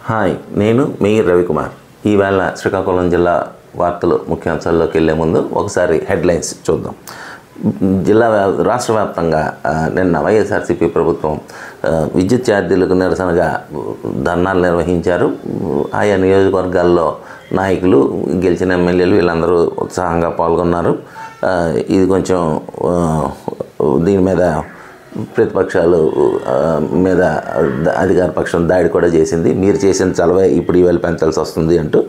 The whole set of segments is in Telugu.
హాయ్, నేను మీ రవికుమార్. ఈవేళ శ్రీకాకుళం జిల్లా వార్తలు ముఖ్యాంశాల్లోకి వెళ్లే ముందు ఒకసారి హెడ్లైన్స్ చూద్దాం. రాష్ట్ర వ్యాప్తంగా నిన్న వైఎస్ఆర్సీపీ ప్రభుత్వం విద్యుత్ ఛార్జీలకు నిరసనగా ధర్నాలు నిర్వహించారు. ఆయా నియోజకవర్గాల్లో నాయకులు, గెలిచిన ఎమ్మెల్యేలు వీళ్ళందరూ ఉత్సాహంగా పాల్గొన్నారు. ఇది కొంచెం దీని మీద ప్రతిపక్షాలు మీద అధికార పక్షం దాడి కూడా చేసింది. మీరు చేసిన చలవే ఇప్పుడు ఈవేళ పెంచాల్సి వస్తుంది అంటూ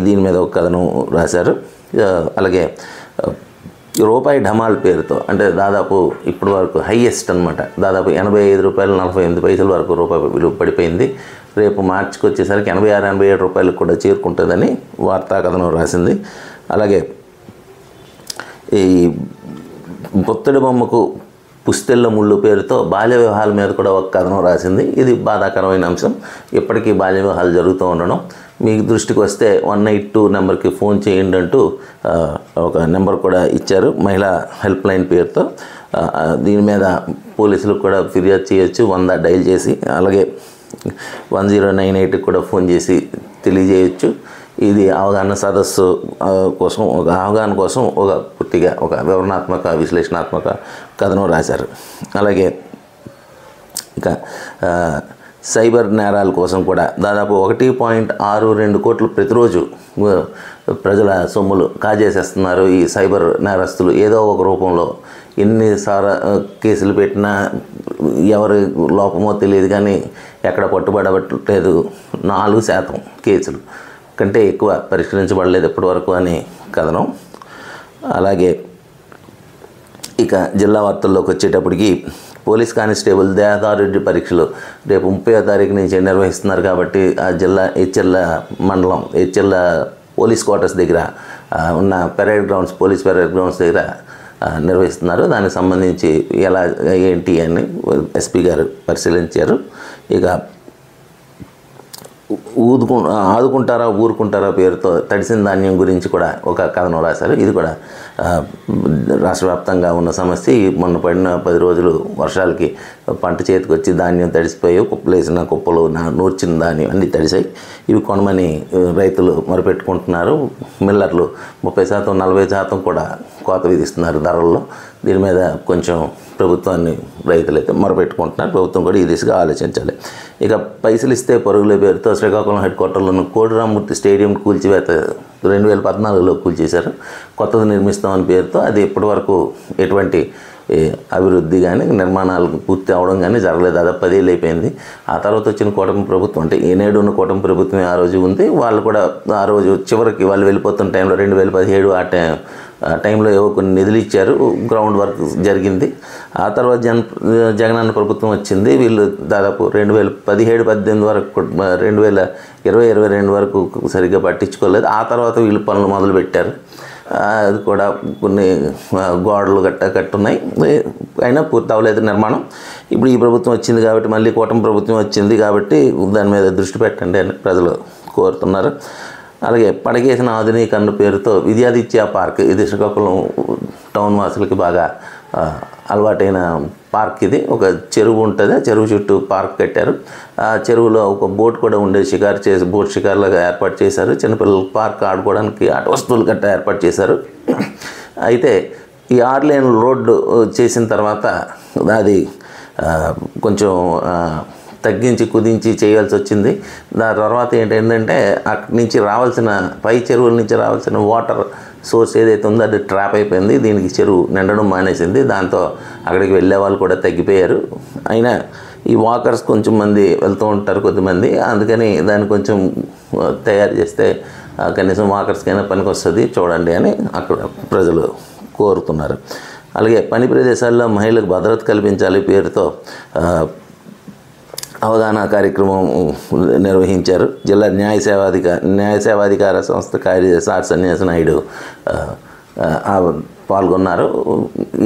దీని మీద ఒక కథనం రాశారు. అలాగే రూపాయి ఢమాల్ పేరుతో, అంటే దాదాపు ఇప్పటి వరకు హైయెస్ట్ అనమాట, దాదాపు 85 రూపాయలు 48 పైసల వరకు రూపాయి విలువ పడిపోయింది. రేపు మార్చికి వచ్చేసరికి 86-87 రూపాయలకు కూడా చేరుకుంటుందని వార్తా కథనం రాసింది. అలాగే ఈ పుత్తడి బొమ్మకు పుస్తెల్ల ముళ్ళు పేరుతో బాల్య వివాహాల మీద కూడా ఒక కథనం రాసింది. ఇది బాధాకరమైన అంశం. ఇప్పటికీ బాల్య వివాహాలు జరుగుతూ ఉండడం. మీకు దృష్టికి వస్తే 192 నెంబర్కి ఫోన్ చేయండి అంటూ ఒక నెంబర్ కూడా ఇచ్చారు, మహిళా హెల్ప్ లైన్ పేరుతో. దీని మీద పోలీసులకు కూడా ఫిర్యాదు చేయొచ్చు, 100 డైల్ చేసి. అలాగే 1098కి కూడా ఫోన్ చేసి తెలియజేయచ్చు. ఇది అవగాహన సదస్సు కోసం, ఒక అవగాహన కోసం పూర్తిగా ఒక వివరణాత్మక, విశ్లేషణాత్మక కథనం రాశారు. అలాగే ఇక సైబర్ నేరాల కోసం కూడా దాదాపు 1.62 కోట్లు ప్రతిరోజు ప్రజల సొమ్ములు కాజేసేస్తున్నారు ఈ సైబర్ నేరస్తులు. ఏదో ఒక రూపంలో ఎన్నిసార్లు కేసులు పెట్టినా ఎవరి లోపమో తెలియదు, కానీ ఎక్కడ పట్టుబడట్లేదు. 4% కేసులు కంటే ఎక్కువ పరిష్కరించబడలేదు ఇప్పటి వరకు అని కథనం. అలాగే ఇక జిల్లా వార్తల్లోకి వచ్చేటప్పటికి పోలీస్ కానిస్టేబుల్ దేహదారుడి పరీక్షలు రేపు 30వ తారీఖు నుంచి నిర్వహిస్తున్నారు. కాబట్టి ఆ జిల్లా ఎచ్చెర్ల మండలం ఎచ్చెర్ల పోలీస్ క్వార్టర్స్ దగ్గర ఉన్న పోలీస్ పెరేడ్ గ్రౌండ్స్ దగ్గర నిర్వహిస్తున్నారు. దానికి సంబంధించి ఎలా ఏంటి అని ఎస్పీ గారు పరిశీలించారు. ఇక ఆదుకుంటారా ఊరుకుంటారా పేరుతో తడిసిన ధాన్యం గురించి కూడా ఒక కథనం రాశారు. ఇది కూడా రాష్ట్ర వ్యాప్తంగా ఉన్న సమస్య. మొన్న పడిన 10 రోజులు వర్షాలకి పంట చేతికి వచ్చి ధాన్యం తడిసిపోయి కుప్పలేసిన కుప్పలు, నూర్చిన ధాన్యం అన్నీ తడిసాయి. ఇవి కొనమని రైతులు మొరపెట్టుకుంటున్నారు. మిల్లర్లు 30%, 40% కూడా కోత విధిస్తున్నారు ధరల్లో. దీని మీద కొంచెం ప్రభుత్వాన్ని రైతులైతే మొరపెట్టుకుంటున్నారు. ప్రభుత్వం కూడా ఈ దిశగా ఆలోచించాలి. ఇక పైసలు ఇస్తే పరుగుల పేరుతో శ్రీకాకుళం హెడ్ క్వార్టర్లోని కోడిరామ్మూర్తి స్టేడియం కూల్చివేత 2014లో కూల్చేశారు. కొత్తది నిర్మిస్తామని పేరుతో అది ఇప్పటి వరకు ఎటువంటి అభివృద్ధి కానీ నిర్మాణాలు పూర్తి అవడం కానీ జరగలేదు. దాదాపు 10 ఏళ్ళు అయిపోయింది. ఆ తర్వాత వచ్చిన కూటమి ప్రభుత్వం, అంటే ఏనాడు ఉన్న కూటమి ప్రభుత్వం ఆ రోజు ఉంది. వాళ్ళు కూడా ఆ రోజు చివరికి వాళ్ళు వెళ్ళిపోతున్న టైంలో 2017 ఆ టైంలో ఏవో కొన్ని నిధులు ఇచ్చారు, గ్రౌండ్ వర్క్ జరిగింది. ఆ తర్వాత జగనన్న ప్రభుత్వం వచ్చింది. వీళ్ళు దాదాపు 2017-18 వరకు, 2020-22 వరకు సరిగ్గా పట్టించుకోలేదు. ఆ తర్వాత వీళ్ళు పనులు మొదలుపెట్టారు. అది కూడా కొన్ని గోడలు కట్టున్నాయి, అయినా పూర్తి అవ్వలేదు నిర్మాణం. ఇప్పుడు ఈ ప్రభుత్వం వచ్చింది కాబట్టి, మళ్ళీ కూటమి ప్రభుత్వం వచ్చింది కాబట్టి దాని మీద దృష్టి పెట్టండి అని ప్రజలు కోరుతున్నారు. అలాగే పడగేసిన ఆధునీకరణ పేరుతో విద్యాదిత్య పార్క్, ఇది శ్రీకాకుళం టౌన్ వాసులకి బాగా అలవాటైన పార్క్. ఇది ఒక చెరువు ఉంటుంది, ఆ చెరువు చుట్టూ పార్క్ కట్టారు. ఆ చెరువులో ఒక బోట్ కూడా ఉండే బోట్ షికారులాగా ఏర్పాటు చేశారు. చిన్నపిల్లలు పార్క్ ఆడుకోవడానికి ఆట వస్తువులు గట్టా ఏర్పాటు చేశారు. అయితే ఈ 6 లేన్ రోడ్డు చేసిన తర్వాత అది కొంచెం తగ్గించి కుదించి చేయాల్సి వచ్చింది. దాని తర్వాత ఏంటంటే అక్కడి నుంచి రావాల్సిన పై చెరువుల నుంచి రావాల్సిన వాటర్ సోర్స్ ఏదైతే ఉందో అది ట్రాప్ అయిపోయింది. దీనికి చెరువు నిండడం మానేసింది. దాంతో అక్కడికి వెళ్ళే వాళ్ళు కూడా తగ్గిపోయారు. అయినా ఈ వాకర్స్ కొంచెం మంది వెళ్తూ ఉంటారు, కొద్దిమంది. అందుకని దాన్ని కొంచెం తయారు చేస్తే కనీసం వాకర్స్కైనా పనికి వస్తుంది చూడండి అని అక్కడ ప్రజలు కోరుతున్నారు. అలాగే పని ప్రదేశాల్లో మహిళలకు భద్రత కల్పించాలి పేరుతో అవగాహన కార్యక్రమం నిర్వహించారు. జిల్లా న్యాయ సేవాధికార సంస్థ కార్యదర్శి ఆర్ సన్యాసి నాయుడు పాల్గొన్నారు.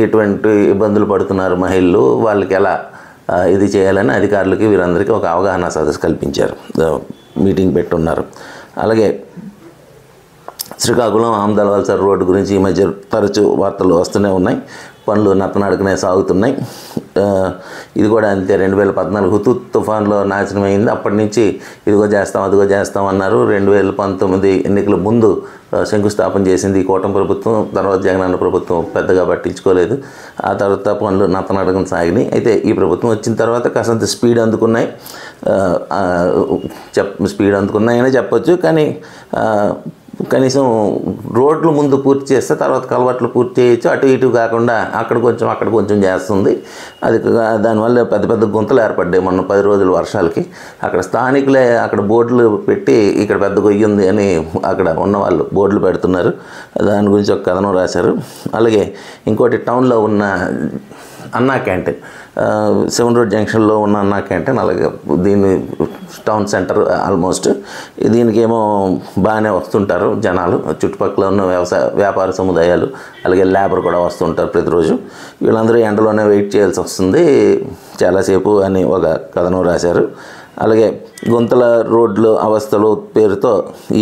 ఎటువంటి ఇబ్బందులు పడుతున్నారు మహిళలు, వాళ్ళకి ఎలా ఇది చేయాలని అధికారులకి వీరందరికీ ఒక అవగాహన సదస్సు కల్పించారు, మీటింగ్ పెట్టున్నారు. అలాగే శ్రీకాకుళం ఆమదాల వలస రోడ్డు గురించి ఈ మధ్య తరచూ వార్తలు వస్తూనే ఉన్నాయి. పనులు నత్తనడకనే సాగుతున్నాయి. ఇది కూడా అంతే. 2014 హుతూత్ తుఫాన్లో నాశనమైంది. అప్పటి నుంచి ఇదిగో చేస్తాం అదిగో చేస్తాం అన్నారు. 2019 ఎన్నికల ముందు శంకుస్థాపన చేసింది ఈ కూటమి ప్రభుత్వం. తర్వాత జగనన్న ప్రభుత్వం పెద్దగా పట్టించుకోలేదు. ఆ తర్వాత పనులు నత్తనడకన సాగినాయి. అయితే ఈ ప్రభుత్వం వచ్చిన తర్వాత కాసంత స్పీడ్ అందుకున్నాయి. స్పీడ్ అందుకున్నాయనే చెప్పొచ్చు. కానీ కనీసం రోడ్లు ముందు పూర్తి చేస్తే తర్వాత కలవట్లు పూర్తి చేయొచ్చు. అటు ఇటు కాకుండా అక్కడ కొంచెం చేస్తుంది. అది దానివల్ల పెద్ద పెద్ద గుంతలు ఏర్పడ్డాయి మొన్న 10 రోజుల వర్షాలకి. అక్కడ స్థానికులే అక్కడ బోర్డులు పెట్టి ఇక్కడ పెద్ద గొయ్యి ఉంది అని అక్కడ ఉన్నవాళ్ళు బోర్డులు పెడుతున్నారు. దాని గురించి ఒక కథనం రాశారు. అలాగే ఇంకోటి టౌన్లో ఉన్న అన్నా క్యాంటీన్, 7 రోడ్ జంక్షన్లో ఉన్న అన్నా క్యాంటీన్, అలాగే దీని టౌన్ సెంటర్ ఆల్మోస్ట్. దీనికేమో బాగానే వస్తుంటారు జనాలు. చుట్టుపక్కల ఉన్న వ్యాపార సముదాయాలు అలాగే లేబర్ కూడా వస్తుంటారు ప్రతిరోజు. వీళ్ళందరూ ఎండలోనే వెయిట్ చేయాల్సి వస్తుంది చాలాసేపు అని ఒక కథనం రాశారు. అలాగే గుంతల రోడ్లు అవస్థలు పేరుతో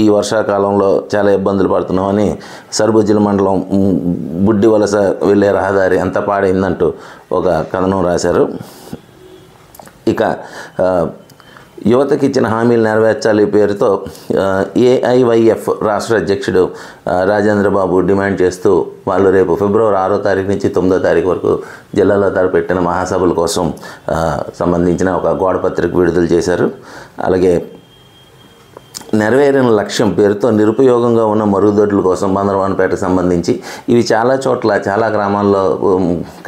ఈ వర్షాకాలంలో చాలా ఇబ్బందులు పడుతున్నామని సర్బుజ్జిల మండలం బుడ్డి వలస వెళ్ళే రహదారి అంతా పాడైందంటూ ఒక కథనం రాశారు. ఇక యువతకి ఇచ్చిన హామీలు నెరవేర్చాలి పేరుతో ఏఐవైఎఫ్ రాష్ట్ర అధ్యక్షుడు రాజేంద్రబాబు డిమాండ్ చేస్తూ వాళ్ళు రేపు ఫిబ్రవరి 6వ తారీఖు నుంచి 9వ తారీఖు వరకు జిల్లాలో తలపెట్టిన మహాసభల కోసం సంబంధించిన ఒక గోడపత్రిక విడుదల చేశారు. అలాగే నెరవేరిన లక్ష్యం పేరుతో నిరుపయోగంగా ఉన్న మరుగుదొడ్ల కోసం బందరవానపేటకు సంబంధించి ఇవి చాలా చోట్ల చాలా గ్రామాల్లో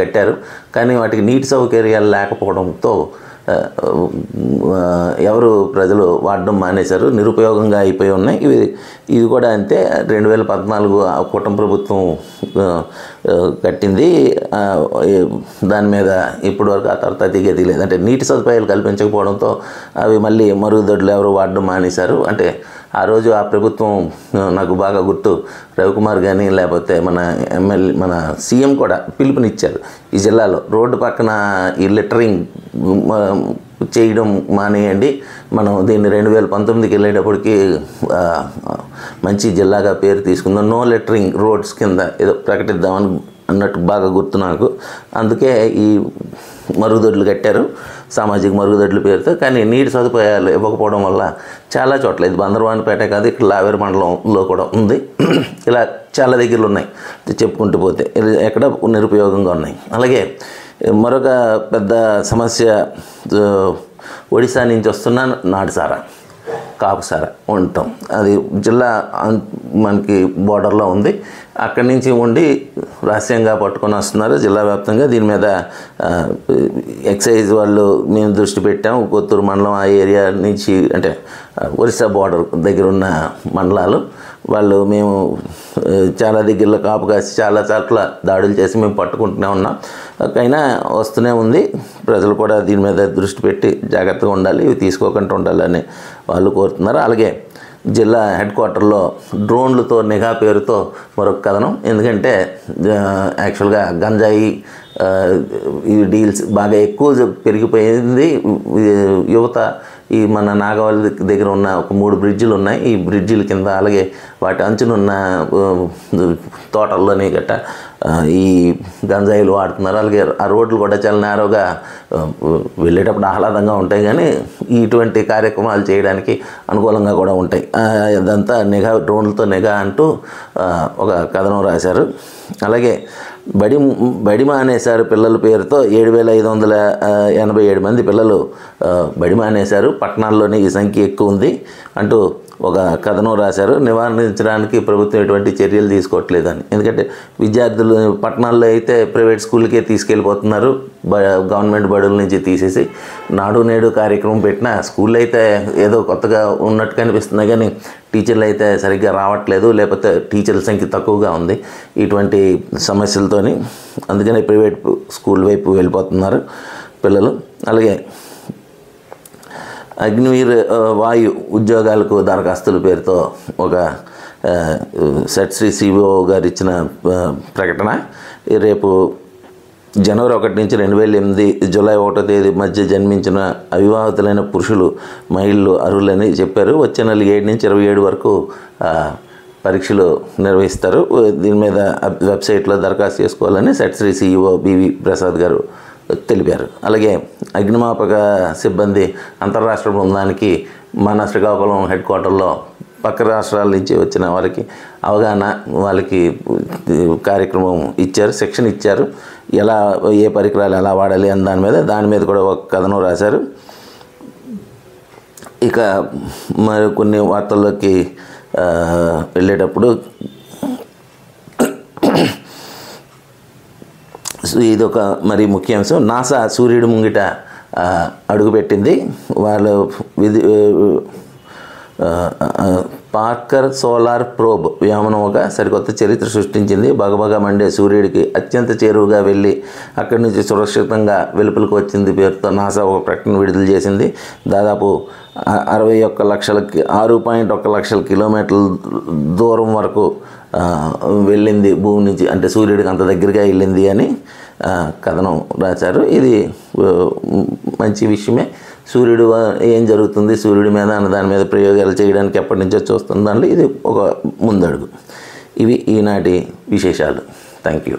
కట్టారు. కానీ వాటికి నీటి సౌకర్యాలు లేకపోవడంతో ఎవరు ప్రజలు వాడడం మానేశారు. నిరుపయోగంగా అయిపోయి ఉన్నాయి. ఇది కూడా అంతే. 2014 కూటమి ప్రభుత్వం కట్టింది. దాని మీద ఇప్పటివరకు ఆ తర్వాత దిగేది లేదు. అంటే నీటి సదుపాయాలు కల్పించకపోవడంతో అవి మళ్ళీ మరుగుదొడ్లు ఎవరు వాడడం మానేశారు. అంటే ఆ రోజు ఆ ప్రభుత్వం నాకు బాగా గుర్తు, రవికుమార్ కానీ లేకపోతే మన సీఎం కూడా పిలుపునిచ్చారు. ఈ జిల్లాలో రోడ్డు పక్కన ఈ లిటరింగ్ చేయడం మానేయండి, మనం దీన్ని 2019కి వెళ్ళేటప్పటికి మంచి జిల్లాగా పేరు తీసుకుందాం, నో లిటరింగ్ రోడ్స్ కింద ఏదో ప్రకటిద్దామని అన్నట్టు బాగా గుర్తు నాకు. అందుకే ఈ మరుగుదొడ్లు కట్టారు, సామాజిక మరుగుదొడ్ల పేరుతో. కానీ నీటి సదుపాయాలు ఇవ్వకపోవడం వల్ల చాలా చోట్ల, ఇది బందరవానపేట కాదు, ఇక్కడ లావేరు మండలంలో కూడా ఉంది, ఇలా చాలా దగ్గరలు ఉన్నాయి చెప్పుకుంటూ పోతే, ఎక్కడ నిరుపయోగంగా ఉన్నాయి. అలాగే మరొక పెద్ద సమస్య ఒడిశా నుంచి వస్తున్న నాటుసారా, కాపుసారా ఉండటం. అది జిల్లా మనకి బోర్డర్లో ఉంది. అక్కడి నుంచి ఉండి రహస్యంగా పట్టుకొని వస్తున్నారు జిల్లా వ్యాప్తంగా. దీని మీద ఎక్సైజ్ వాళ్ళు మేము దృష్టి పెట్టాము. కొత్తూరు మండలం ఆ ఏరియా నుంచి, అంటే ఒరిస్సా బోర్డర్ దగ్గర ఉన్న మండలాలు వాళ్ళు, మేము చాలా దగ్గరలో కాపు కాసి చాలా చోట్ల దాడులు చేసి మేము పట్టుకుంటూనే ఉన్నాం. అయినా వస్తూనే ఉంది. ప్రజలు కూడా దీని మీద దృష్టి పెట్టి జాగ్రత్తగా ఉండాలి, ఇవి తీసుకోకుండా ఉండాలని వాళ్ళు కోరుతున్నారు. అలాగే జిల్లా హెడ్ క్వార్టర్లో డ్రోన్లతో నిఘా పేరుతో మరొక కథనం. ఎందుకంటే యాక్చువల్గా గంజాయి ఈ డీల్స్ బాగా ఎక్కువ పెరిగిపోయింది. యువత ఈ మన నాగవల్లి దగ్గర ఉన్న ఒక 3 బ్రిడ్జిలు ఉన్నాయి. ఈ బ్రిడ్జిల కింద అలాగే వాటి అంచునున్న తోటల్లోని గట్ట ఈ గంజాయిలు వాడుతున్నారు. అలాగే ఆ రోడ్లు కూడా చాలా నేరోగా, వెళ్ళేటప్పుడు ఆహ్లాదంగా ఉంటాయి కానీ ఇటువంటి కార్యక్రమాలు చేయడానికి అనుకూలంగా కూడా ఉంటాయి. అదంతా నిఘా, డ్రోన్లతో నిఘా అంటూ ఒక కథనం రాశారు. అలాగే బడి మానేశారు పిల్లల పేరుతో 7,587 మంది పిల్లలు బడి మానేశారు. పట్టణాల్లోనే ఈ సంఖ్య ఎక్కువ ఉంది అంటూ ఒక కథనం రాశారు. నివారించడానికి ప్రభుత్వం ఎటువంటి చర్యలు తీసుకోవట్లేదని. ఎందుకంటే విద్యార్థులు పట్టణాల్లో అయితే ప్రైవేట్ స్కూల్కే తీసుకెళ్ళిపోతున్నారు, గవర్నమెంట్ బడుల నుంచి తీసేసి. నాడు నేడు కార్యక్రమం పెట్టిన స్కూల్లో అయితే ఏదో కొత్తగా ఉన్నట్టు కనిపిస్తుంది కానీ టీచర్లు అయితే సరిగ్గా రావట్లేదు, లేకపోతే టీచర్ల సంఖ్య తక్కువగా ఉంది ఇటువంటి సమస్యలతోని. అందుకని ప్రైవేట్ స్కూల్ వైపు వెళ్ళిపోతున్నారు పిల్లలు. అలాగే అగ్నివీర్ వాయు ఉద్యోగాలకు దరఖాస్తుల పేరుతో ఒక సెట్శ్రీ సిఓ గారు ఇచ్చిన ప్రకటన. రేపు జనవరి 1 నుంచి 2008 జూలై 1వ తేదీ మధ్య జన్మించిన అవివాహితులైన పురుషులు, మహిళలు అర్హులని చెప్పారు. వచ్చే నెల 7 నుంచి 27 వరకు పరీక్షలు నిర్వహిస్తారు. దీని మీద వెబ్సైట్లో దరఖాస్తు చేసుకోవాలని సెట్శ్రీ CEO బివి ప్రసాద్ గారు తెలిపారు. అలాగే అగ్నిమాపక సిబ్బంది అంతర్రాష్ట్ర బృందానికి మన శ్రీకాకుళం హెడ్ క్వార్టర్లో పక్క రాష్ట్రాల నుంచి వచ్చిన వారికి అవగాహన, వాళ్ళకి కార్యక్రమం ఇచ్చారు, శిక్షణ ఇచ్చారు, ఎలా ఏ పరికరాలు ఎలా వాడాలి అని దాని మీద కూడా ఒక కథనం రాశారు. ఇక మరి కొన్ని వార్తల్లోకి వెళ్ళేటప్పుడు ఇదొక మరి ముఖ్య అంశం. నాసా సూర్యుడి ముంగిట అడుగుపెట్టింది. వాళ్ళు పార్కర్ సోలార్ ప్రోబ్ వ్యోమనౌక సరికొత్త చరిత్ర సృష్టించింది. బగబగ మండే సూర్యుడికి అత్యంత చేరువుగా వెళ్ళి అక్కడి నుంచి సురక్షితంగా వెలుపలికి వచ్చింది పేరుతో నాసా ఒక ప్రకటన విడుదల చేసింది. దాదాపు 6.1 లక్షల కిలోమీటర్ల దూరం వరకు వెళ్ళింది భూమి నుంచి, అంటే సూర్యుడికి అంత దగ్గరగా వెళ్ళింది అని కథనం రాశారు. ఇది మంచి విషయమే. సూర్యుడు ఏం జరుగుతుంది సూర్యుడి మీద అన్న దాని మీద ప్రయోగాలు చేయడానికి ఎప్పటి నుంచో చూస్తుందండి. ఇది ఒక ముందడుగు. ఇవి ఈనాటి విశేషాలు. Thank you.